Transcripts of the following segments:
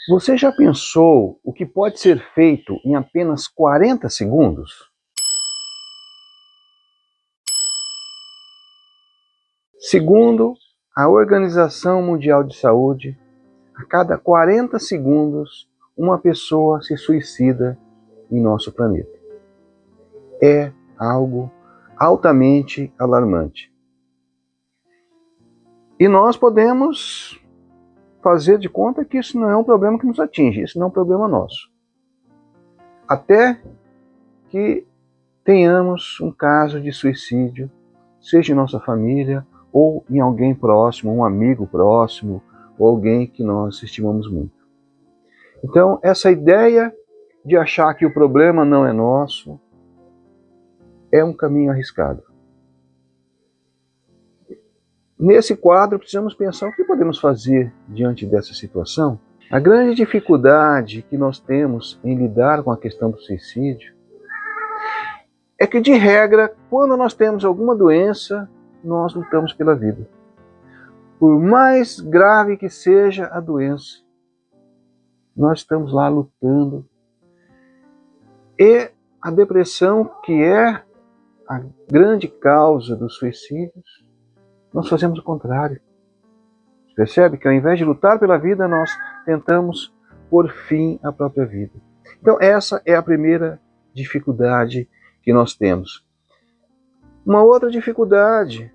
Você já pensou o que pode ser feito em apenas 40 segundos? Segundo a Organização Mundial de Saúde, a cada 40 segundos, uma pessoa se suicida em nosso planeta. É algo altamente alarmante. E nós podemos fazer de conta que isso não é um problema que nos atinge, isso não é um problema nosso. Até que tenhamos um caso de suicídio, seja em nossa família, ou em alguém próximo, um amigo próximo, ou alguém que nós estimamos muito. Então, essa ideia de achar que o problema não é nosso é um caminho arriscado. Nesse quadro, precisamos pensar o que podemos fazer diante dessa situação. A grande dificuldade que nós temos em lidar com a questão do suicídio é que, de regra, quando nós temos alguma doença, nós lutamos pela vida. Por mais grave que seja a doença, nós estamos lá lutando. E a depressão, que é a grande causa dos suicídios, nós fazemos o contrário. Você percebe que ao invés de lutar pela vida, nós tentamos pôr fim à própria vida. Então essa é a primeira dificuldade que nós temos. Uma outra dificuldade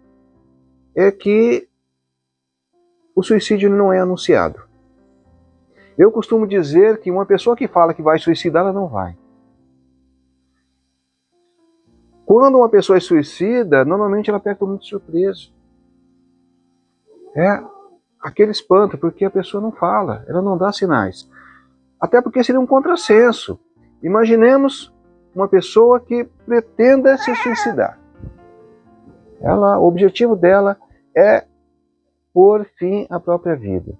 é que o suicídio não é anunciado. Eu costumo dizer que uma pessoa que fala que vai suicidar, ela não vai. Quando uma pessoa é suicida, normalmente ela pega muito surpresa. É aquele espanto, porque a pessoa não fala, ela não dá sinais. Até porque seria um contrassenso. Imaginemos uma pessoa que pretenda se suicidar. O objetivo dela é pôr fim à própria vida.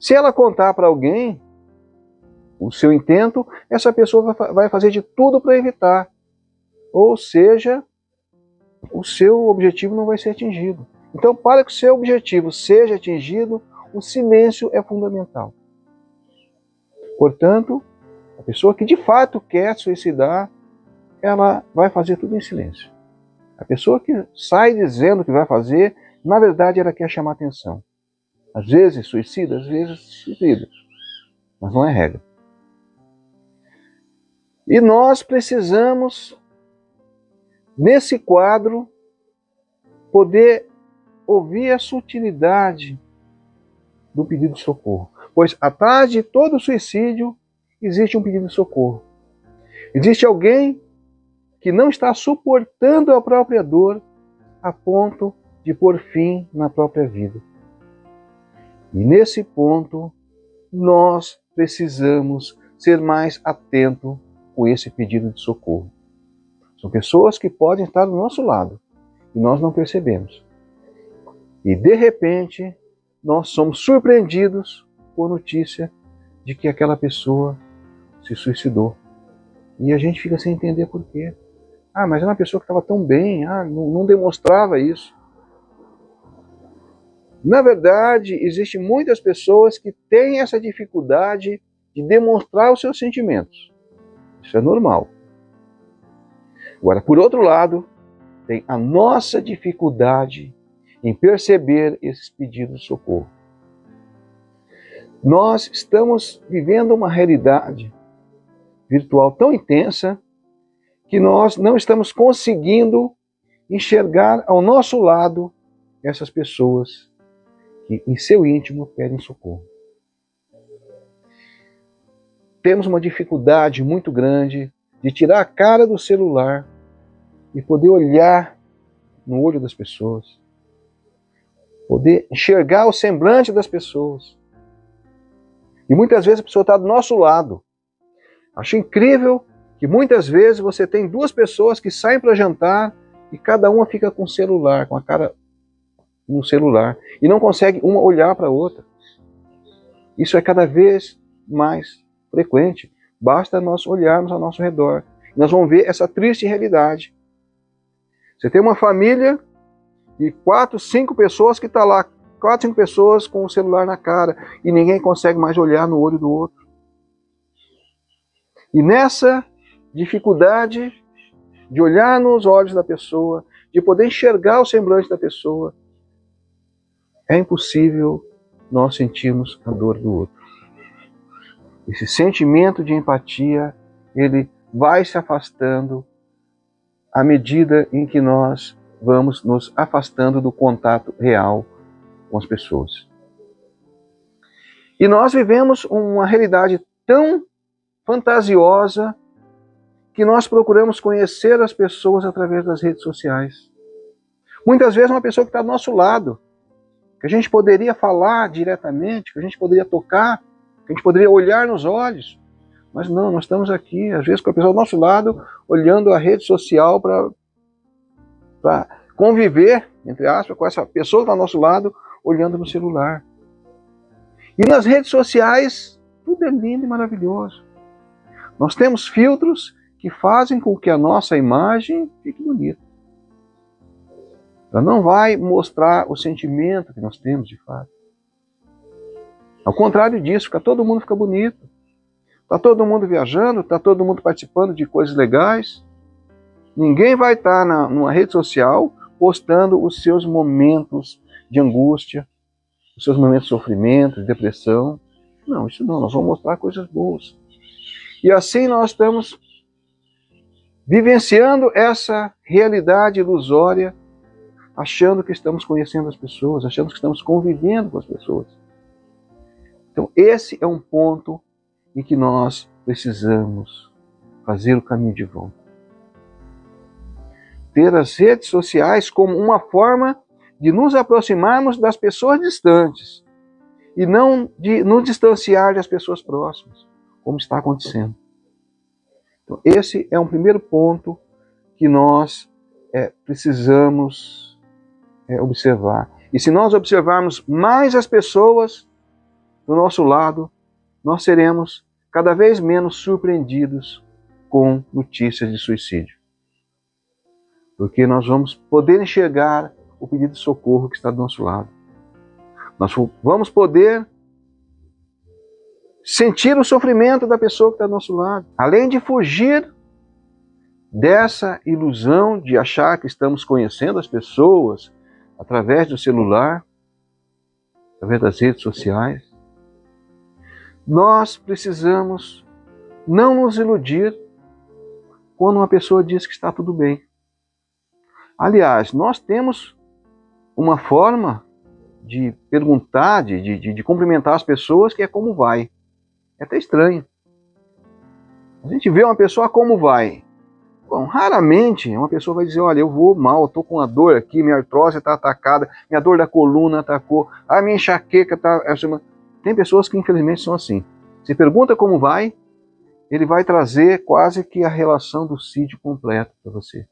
Se ela contar para alguém o seu intento, essa pessoa vai fazer de tudo para evitar. Ou seja, o seu objetivo não vai ser atingido. Então, para que o seu objetivo seja atingido, o silêncio é fundamental. Portanto, a pessoa que de fato quer suicidar, ela vai fazer tudo em silêncio. A pessoa que sai dizendo que vai fazer, na verdade ela quer chamar atenção. Às vezes suicida, às vezes suicida. Mas não é regra. E nós precisamos, nesse quadro, poder ouvir a sutilidade do pedido de socorro. Pois atrás de todo suicídio existe um pedido de socorro. Existe alguém que não está suportando a própria dor a ponto de pôr fim na própria vida. E nesse ponto, nós precisamos ser mais atentos com esse pedido de socorro. São pessoas que podem estar do nosso lado e nós não percebemos. E de repente, nós somos surpreendidos com a notícia de que aquela pessoa se suicidou. E a gente fica sem entender por quê. Mas era uma pessoa que estava tão bem, não demonstrava isso. Na verdade, existem muitas pessoas que têm essa dificuldade de demonstrar os seus sentimentos. Isso é normal. Agora, por outro lado, tem a nossa dificuldade em perceber esses pedidos de socorro. Nós estamos vivendo uma realidade virtual tão intensa que nós não estamos conseguindo enxergar ao nosso lado essas pessoas que em seu íntimo pedem socorro. Temos uma dificuldade muito grande de tirar a cara do celular e poder olhar no olho das pessoas, poder enxergar o semblante das pessoas. E muitas vezes a pessoa está do nosso lado. Acho incrível que muitas vezes você tem duas pessoas que saem para jantar e cada uma fica com o celular, com a cara no celular, e não consegue uma olhar para a outra. Isso é cada vez mais frequente. Basta nós olharmos ao nosso redor. Nós vamos ver essa triste realidade. Você tem uma família de 4, 5 pessoas que está lá, 4, 5 pessoas com o celular na cara, e ninguém consegue mais olhar no olho do outro. E nessa dificuldade de olhar nos olhos da pessoa, de poder enxergar o semblante da pessoa, é impossível nós sentirmos a dor do outro. Esse sentimento de empatia, ele vai se afastando à medida em que nós vamos nos afastando do contato real com as pessoas. E nós vivemos uma realidade tão fantasiosa que nós procuramos conhecer as pessoas através das redes sociais. Muitas vezes uma pessoa que está do nosso lado, que a gente poderia falar diretamente, que a gente poderia tocar, que a gente poderia olhar nos olhos, mas não, nós estamos aqui, às vezes com a pessoa do nosso lado, olhando a rede social para conviver, entre aspas, com essa pessoa que está ao nosso lado, olhando no celular. E nas redes sociais, tudo é lindo e maravilhoso. Nós temos filtros que fazem com que a nossa imagem fique bonita. Ela não vai mostrar o sentimento que nós temos de fato. Ao contrário disso, todo mundo fica bonito. Está todo mundo viajando, está todo mundo participando de coisas legais. Ninguém vai estar numa rede social postando os seus momentos de angústia, os seus momentos de sofrimento, de depressão. Não, isso não, nós vamos mostrar coisas boas. E assim nós estamos vivenciando essa realidade ilusória, achando que estamos conhecendo as pessoas, achando que estamos convivendo com as pessoas. Então esse é um ponto em que nós precisamos fazer o caminho de volta. Ter as redes sociais como uma forma de nos aproximarmos das pessoas distantes e não de nos distanciar das pessoas próximas, como está acontecendo. Então, esse é um primeiro ponto que nós precisamos observar. E se nós observarmos mais as pessoas do nosso lado, nós seremos cada vez menos surpreendidos com notícias de suicídio. Porque nós vamos poder enxergar o pedido de socorro que está do nosso lado. Nós vamos poder sentir o sofrimento da pessoa que está do nosso lado. Além de fugir dessa ilusão de achar que estamos conhecendo as pessoas através do celular, através das redes sociais, nós precisamos não nos iludir quando uma pessoa diz que está tudo bem. Aliás, nós temos uma forma de perguntar, de cumprimentar as pessoas, que é como vai. É até estranho. A gente vê uma pessoa como vai. Bom, raramente uma pessoa vai dizer, olha, eu vou mal, eu estou com uma dor aqui, minha artrose está atacada, minha dor da coluna atacou, a minha enxaqueca está... Tem pessoas que infelizmente são assim. Se pergunta como vai, ele vai trazer quase que a relação do sítio completo para você.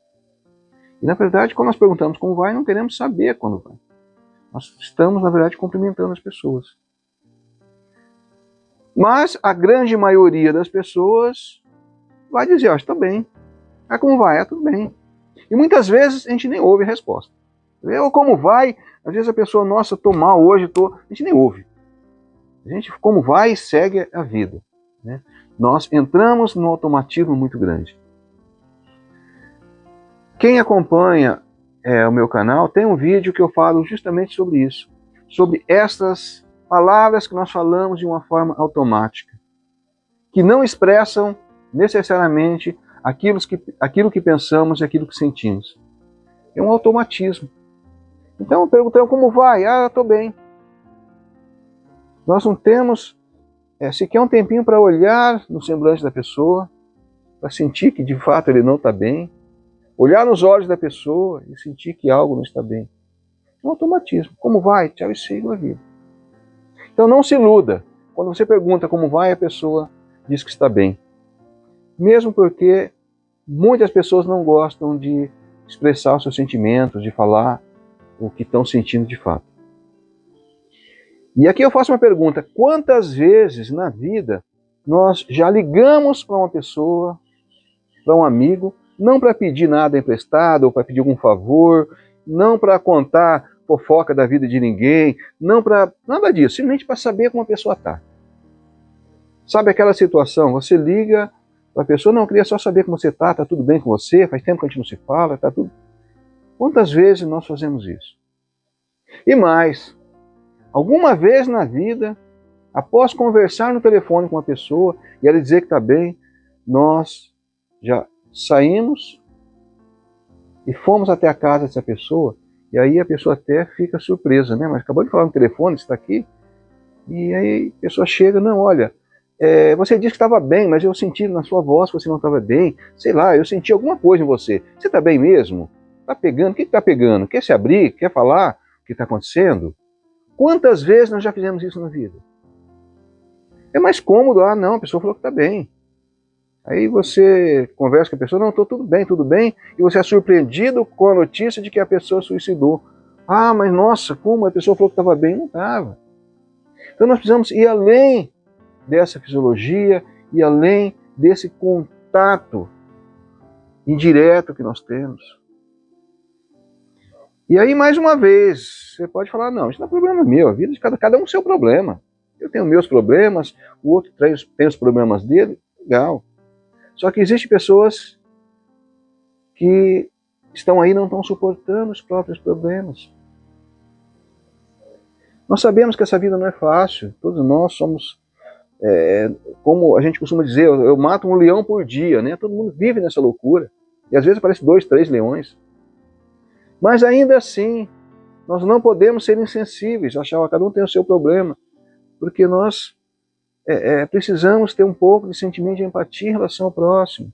E na verdade, quando nós perguntamos como vai, não queremos saber quando vai. Nós estamos, na verdade, cumprimentando as pessoas. Mas a grande maioria das pessoas vai dizer, ó, está bem. Ah, como vai? Tudo bem. E muitas vezes a gente nem ouve a resposta. Ou como vai? Às vezes a pessoa, nossa, estou mal hoje, a gente nem ouve. A gente, como vai, segue a vida. Né? Nós entramos num automatismo muito grande. Quem acompanha o meu canal, tem um vídeo que eu falo justamente sobre isso. Sobre essas palavras que nós falamos de uma forma automática. Que não expressam necessariamente aquilo que pensamos e aquilo que sentimos. É um automatismo. Então, perguntando como vai? Ah, estou bem. Nós não temos sequer um tempinho para olhar no semblante da pessoa, para sentir que de fato ele não está bem, olhar nos olhos da pessoa e sentir que algo não está bem. É um automatismo. Como vai? Tchau e siga a vida. Então não se iluda. Quando você pergunta como vai, a pessoa diz que está bem. Mesmo porque muitas pessoas não gostam de expressar os seus sentimentos, de falar o que estão sentindo de fato. E aqui eu faço uma pergunta: quantas vezes na vida nós já ligamos para uma pessoa, para um amigo, não para pedir nada emprestado, ou para pedir algum favor, não para contar fofoca da vida de ninguém, não para nada disso, simplesmente para saber como a pessoa está. Sabe aquela situação, você liga para a pessoa, não, eu queria só saber como você está tudo bem com você, faz tempo que a gente não se fala, está tudo... Quantas vezes nós fazemos isso? E mais, alguma vez na vida, após conversar no telefone com uma pessoa e ela dizer que está bem, nós já saímos e fomos até a casa dessa pessoa, e aí a pessoa até fica surpresa, né? Mas acabou de falar no telefone, você está aqui, e aí a pessoa chega, não, olha, você disse que estava bem, mas eu senti na sua voz que você não estava bem, sei lá, eu senti alguma coisa em você. Você está bem mesmo? Está pegando? O que está pegando? Quer se abrir? Quer falar o que está acontecendo? Quantas vezes nós já fizemos isso na vida? É mais cômodo, não, a pessoa falou que está bem. Aí você conversa com a pessoa, não, estou tudo bem, e você é surpreendido com a notícia de que a pessoa suicidou. Ah, mas nossa, como a pessoa falou que estava bem? Não estava. Então nós precisamos ir além dessa fisiologia e além desse contato indireto que nós temos. E aí, mais uma vez, você pode falar, não, isso não é problema meu, a vida de cada um seu problema. Eu tenho meus problemas, o outro tem os problemas dele, legal. Só que existem pessoas que estão aí e não estão suportando os próprios problemas. Nós sabemos que essa vida não é fácil, todos nós somos, como a gente costuma dizer, eu mato um leão por dia, né? Todo mundo vive nessa loucura, e às vezes aparece 2, 3 leões. Mas ainda assim, nós não podemos ser insensíveis, achar que cada um tem o seu problema, porque nós precisamos ter um pouco de sentimento de empatia em relação ao próximo.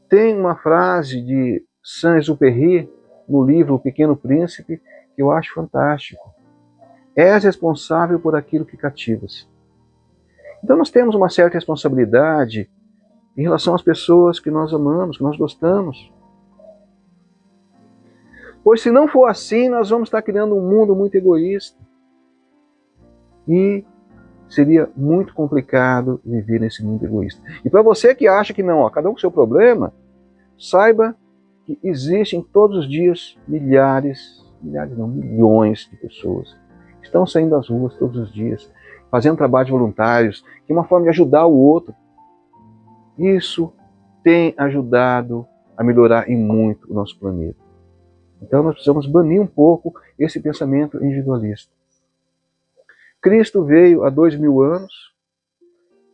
Tem uma frase de Saint-Exupéry no livro O Pequeno Príncipe que eu acho fantástico. És responsável por aquilo que cativas. Então nós temos uma certa responsabilidade em relação às pessoas que nós amamos, que nós gostamos. Pois se não for assim, nós vamos estar criando um mundo muito egoísta. E seria muito complicado viver nesse mundo egoísta. E para você que acha que não, cada um com seu problema, saiba que existem todos os dias milhões de pessoas que estão saindo das ruas todos os dias, fazendo trabalhos voluntários, que é uma forma de ajudar o outro. Isso tem ajudado a melhorar em muito o nosso planeta. Então nós precisamos banir um pouco esse pensamento individualista. Cristo veio há 2000 anos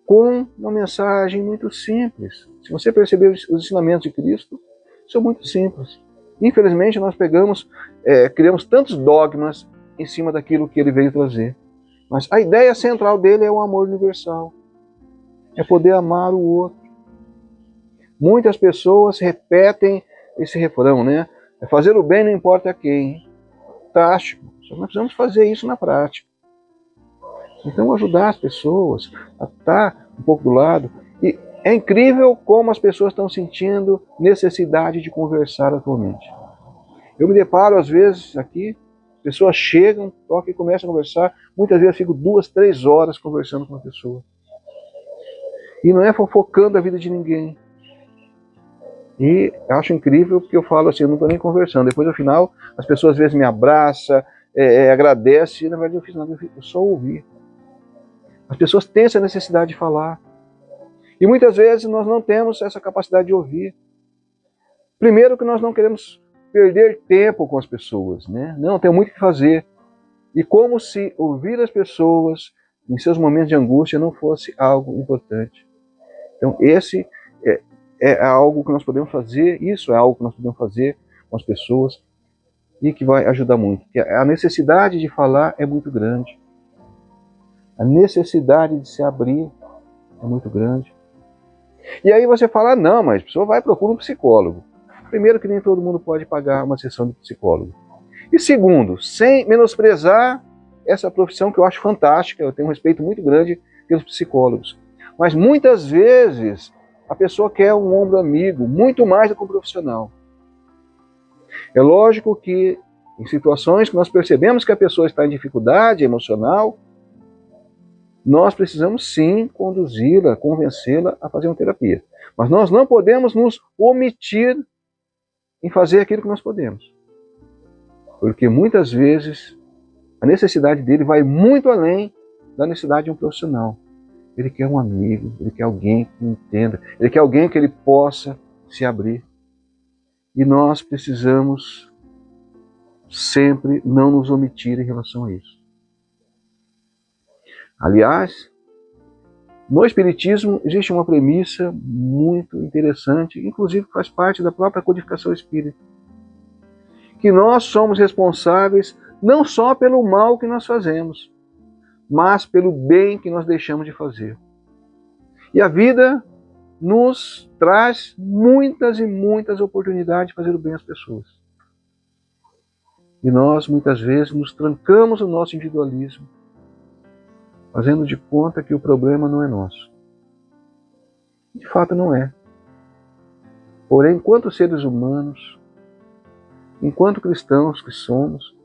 com uma mensagem muito simples. Se você perceber os ensinamentos de Cristo, são muito simples. Infelizmente nós criamos tantos dogmas em cima daquilo que ele veio trazer. Mas a ideia central dele é o amor universal. É poder amar o outro. Muitas pessoas repetem esse refrão, né? É fazer o bem não importa a quem. Fantástico. Só nós precisamos fazer isso na prática. Então ajudar as pessoas a estar um pouco do lado. E é incrível como as pessoas estão sentindo necessidade de conversar atualmente. Eu me deparo às vezes aqui, pessoas chegam, tocam e começam a conversar. Muitas vezes eu fico 2, 3 horas conversando com uma pessoa. E não é fofocando a vida de ninguém. E acho incrível porque eu falo assim, eu não estou nem conversando. Depois, no final, as pessoas às vezes me abraçam, agradecem, e na verdade eu fiz nada, eu só ouvi. As pessoas têm essa necessidade de falar. E muitas vezes nós não temos essa capacidade de ouvir. Primeiro que nós não queremos perder tempo com as pessoas, né? Não, tem muito o que fazer. E como se ouvir as pessoas em seus momentos de angústia não fosse algo importante. Então esse é algo que nós podemos fazer, isso é algo que nós podemos fazer com as pessoas e que vai ajudar muito. Porque a necessidade de falar é muito grande. A necessidade de se abrir é muito grande. E aí você fala, não, mas a pessoa vai procurar um psicólogo. Primeiro que nem todo mundo pode pagar uma sessão de psicólogo. E segundo, sem menosprezar essa profissão que eu acho fantástica, eu tenho um respeito muito grande pelos psicólogos. Mas muitas vezes a pessoa quer um ombro amigo, muito mais do que um profissional. É lógico que em situações que nós percebemos que a pessoa está em dificuldade emocional, nós precisamos sim conduzi-la, convencê-la a fazer uma terapia. Mas nós não podemos nos omitir em fazer aquilo que nós podemos. Porque muitas vezes a necessidade dele vai muito além da necessidade de um profissional. Ele quer um amigo, ele quer alguém que entenda, ele quer alguém que ele possa se abrir. E nós precisamos sempre não nos omitir em relação a isso. Aliás, no Espiritismo existe uma premissa muito interessante, inclusive faz parte da própria codificação espírita, que nós somos responsáveis não só pelo mal que nós fazemos, mas pelo bem que nós deixamos de fazer. E a vida nos traz muitas e muitas oportunidades de fazer o bem às pessoas. E nós, muitas vezes, nos trancamos no nosso individualismo, fazendo de conta que o problema não é nosso. De fato, não é. Porém, enquanto seres humanos, enquanto cristãos que somos,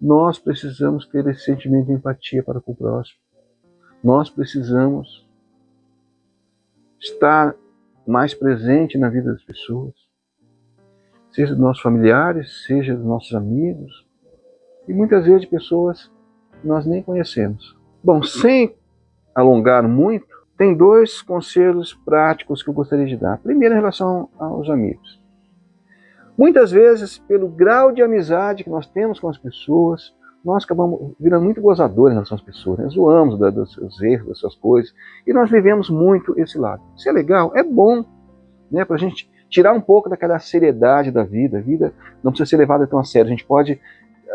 nós precisamos ter esse sentimento de empatia para com o próximo. Nós precisamos estar mais presente na vida das pessoas, seja dos nossos familiares, seja dos nossos amigos, e muitas vezes de pessoas que nós nem conhecemos. Bom, sem alongar muito, tem 2 conselhos práticos que eu gostaria de dar. Primeiro, em relação aos amigos. Muitas vezes, pelo grau de amizade que nós temos com as pessoas, nós acabamos virando muito gozadores em relação às pessoas, né? Zoamos dos seus erros, das suas coisas, e nós vivemos muito esse lado. Isso é legal, é bom, né, para a gente tirar um pouco daquela seriedade da vida. A vida não precisa ser levada tão a sério, a gente pode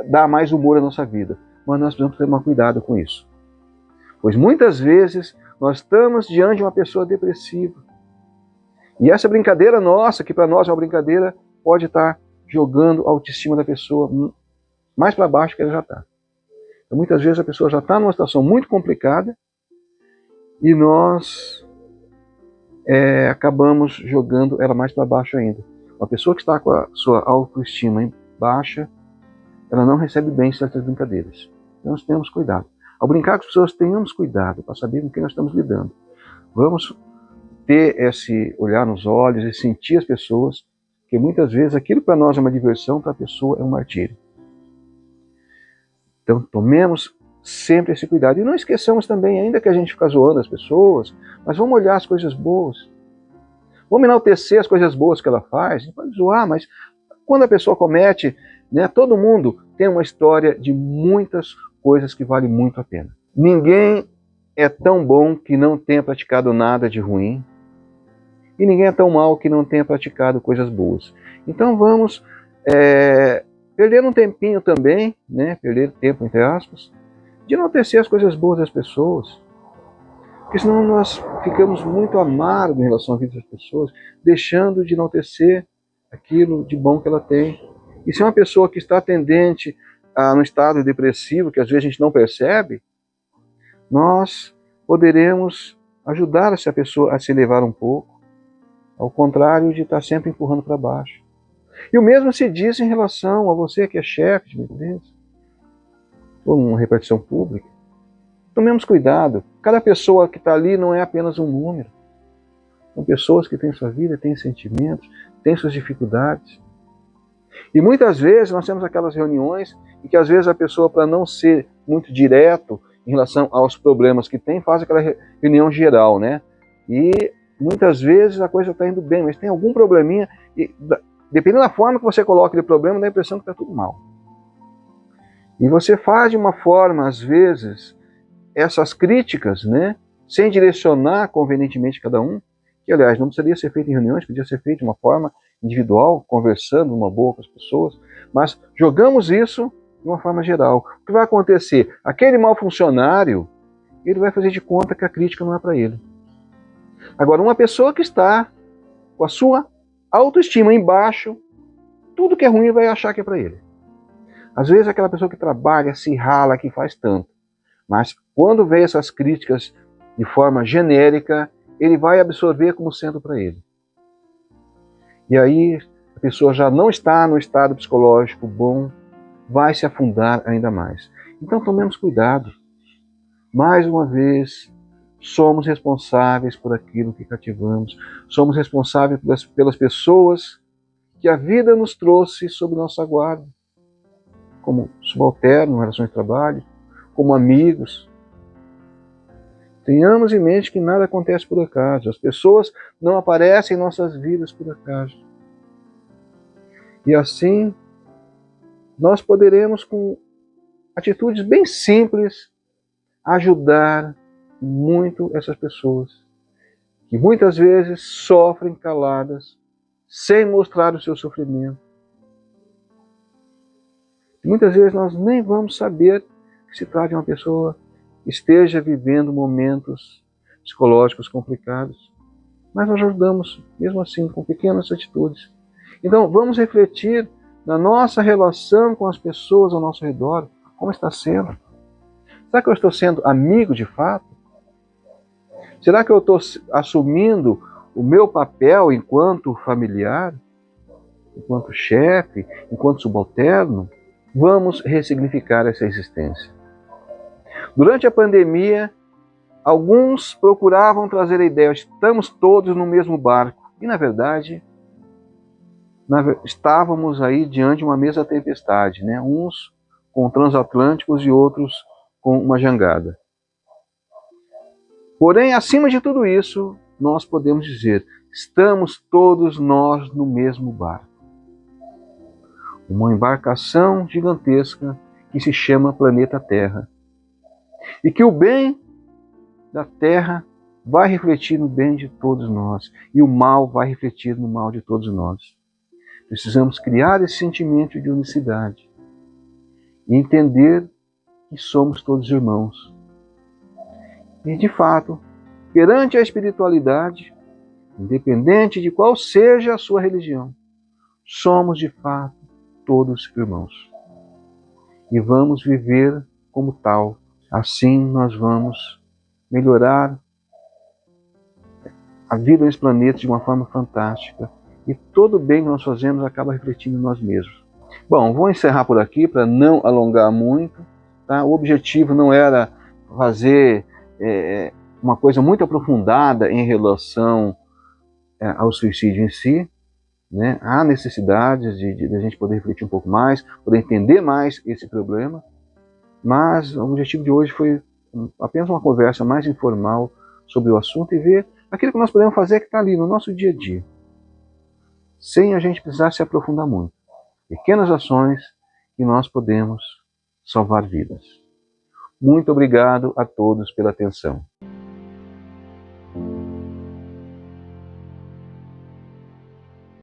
dar mais humor à nossa vida, mas nós precisamos tomar cuidado com isso. Pois muitas vezes nós estamos diante de uma pessoa depressiva, e essa brincadeira nossa, que para nós é uma brincadeira, pode estar jogando a autoestima da pessoa mais para baixo que ela já está. Então, muitas vezes a pessoa já está numa situação muito complicada e nós acabamos jogando ela mais para baixo ainda. Uma pessoa que está com a sua autoestima em baixa, ela não recebe bem certas brincadeiras. Então nós temos cuidado. Ao brincar com as pessoas, tenhamos cuidado para saber com quem nós estamos lidando. Vamos ter esse olhar nos olhos e sentir as pessoas, porque muitas vezes aquilo para nós é uma diversão, para a pessoa é um martírio. Então tomemos sempre esse cuidado. E não esqueçamos também, ainda que a gente fica zoando as pessoas, mas vamos olhar as coisas boas. Vamos enaltecer as coisas boas que ela faz. A gente pode zoar, mas quando a pessoa comete, né, todo mundo tem uma história de muitas coisas que valem muito a pena. Ninguém é tão bom que não tenha praticado nada de ruim, e ninguém é tão mal que não tenha praticado coisas boas. Então vamos perder um tempinho também, né, perder tempo entre aspas, de enaltecer as coisas boas das pessoas, porque senão nós ficamos muito amargos em relação à vida das pessoas, deixando de enaltecer aquilo de bom que ela tem. E se é uma pessoa que está tendente a um estado depressivo, que às vezes a gente não percebe, nós poderemos ajudar essa pessoa a se elevar um pouco, ao contrário de estar sempre empurrando para baixo. E o mesmo se diz em relação a você que é chefe de uma empresa, ou uma repartição pública. Tomemos cuidado. Cada pessoa que está ali não é apenas um número. São pessoas que têm sua vida, têm sentimentos, têm suas dificuldades. E muitas vezes nós temos aquelas reuniões em que às vezes a pessoa, para não ser muito direto em relação aos problemas que tem, faz aquela reunião geral, né? E muitas vezes a coisa está indo bem, mas tem algum probleminha, e dependendo da forma que você coloca aquele problema, dá a impressão que está tudo mal. E você faz de uma forma, às vezes, essas críticas, né, sem direcionar convenientemente cada um, que aliás não precisaria ser feito em reuniões, podia ser feito de uma forma individual, conversando uma boa com as pessoas, mas jogamos isso de uma forma geral. O que vai acontecer? Aquele mau funcionário, ele vai fazer de conta que a crítica não é para ele. Agora, uma pessoa que está com a sua autoestima embaixo, tudo que é ruim vai achar que é para ele. Às vezes aquela pessoa que trabalha, se rala, que faz tanto, mas quando vê essas críticas de forma genérica, ele vai absorver como sendo para ele. E aí a pessoa já não está no estado psicológico bom, vai se afundar ainda mais. Então tomemos cuidado. Mais uma vez, somos responsáveis por aquilo que cativamos, somos responsáveis pelas pessoas que a vida nos trouxe sob nossa guarda, como subalterno, relações de trabalho, como amigos. Tenhamos em mente que nada acontece por acaso, as pessoas não aparecem em nossas vidas por acaso. E assim, nós poderemos, com atitudes bem simples, ajudar muito essas pessoas, que muitas vezes sofrem caladas, sem mostrar o seu sofrimento. E muitas vezes nós nem vamos saber que se trata de uma pessoa que esteja vivendo momentos psicológicos complicados, mas nós ajudamos, mesmo assim, com pequenas atitudes. Então, vamos refletir na nossa relação com as pessoas ao nosso redor, como está sendo. Será que eu estou sendo amigo de fato? Será que eu estou assumindo o meu papel enquanto familiar, enquanto chefe, enquanto subalterno? Vamos ressignificar essa existência. Durante a pandemia, alguns procuravam trazer a ideia, estamos todos no mesmo barco. E, na verdade, estávamos aí diante de uma mesma tempestade, né? Uns com transatlânticos e outros com uma jangada. Porém, acima de tudo isso, nós podemos dizer, estamos todos nós no mesmo barco. Uma embarcação gigantesca que se chama planeta Terra. E que o bem da Terra vai refletir no bem de todos nós. E o mal vai refletir no mal de todos nós. Precisamos criar esse sentimento de unicidade. E entender que somos todos irmãos. E, de fato, perante a espiritualidade, independente de qual seja a sua religião, somos, de fato, todos irmãos. E vamos viver como tal. Assim nós vamos melhorar a vida nesse planeta de uma forma fantástica. E todo o bem que nós fazemos acaba refletindo em nós mesmos. Bom, vou encerrar por aqui para não alongar muito. Tá? O objetivo não era fazer uma coisa muito aprofundada em relação ao suicídio em si. Né? Há necessidades de a gente poder refletir um pouco mais, poder entender mais esse problema. Mas o objetivo de hoje foi apenas uma conversa mais informal sobre o assunto e ver aquilo que nós podemos fazer que está ali no nosso dia a dia, sem a gente precisar se aprofundar muito. Pequenas ações que nós podemos salvar vidas. Muito obrigado a todos pela atenção.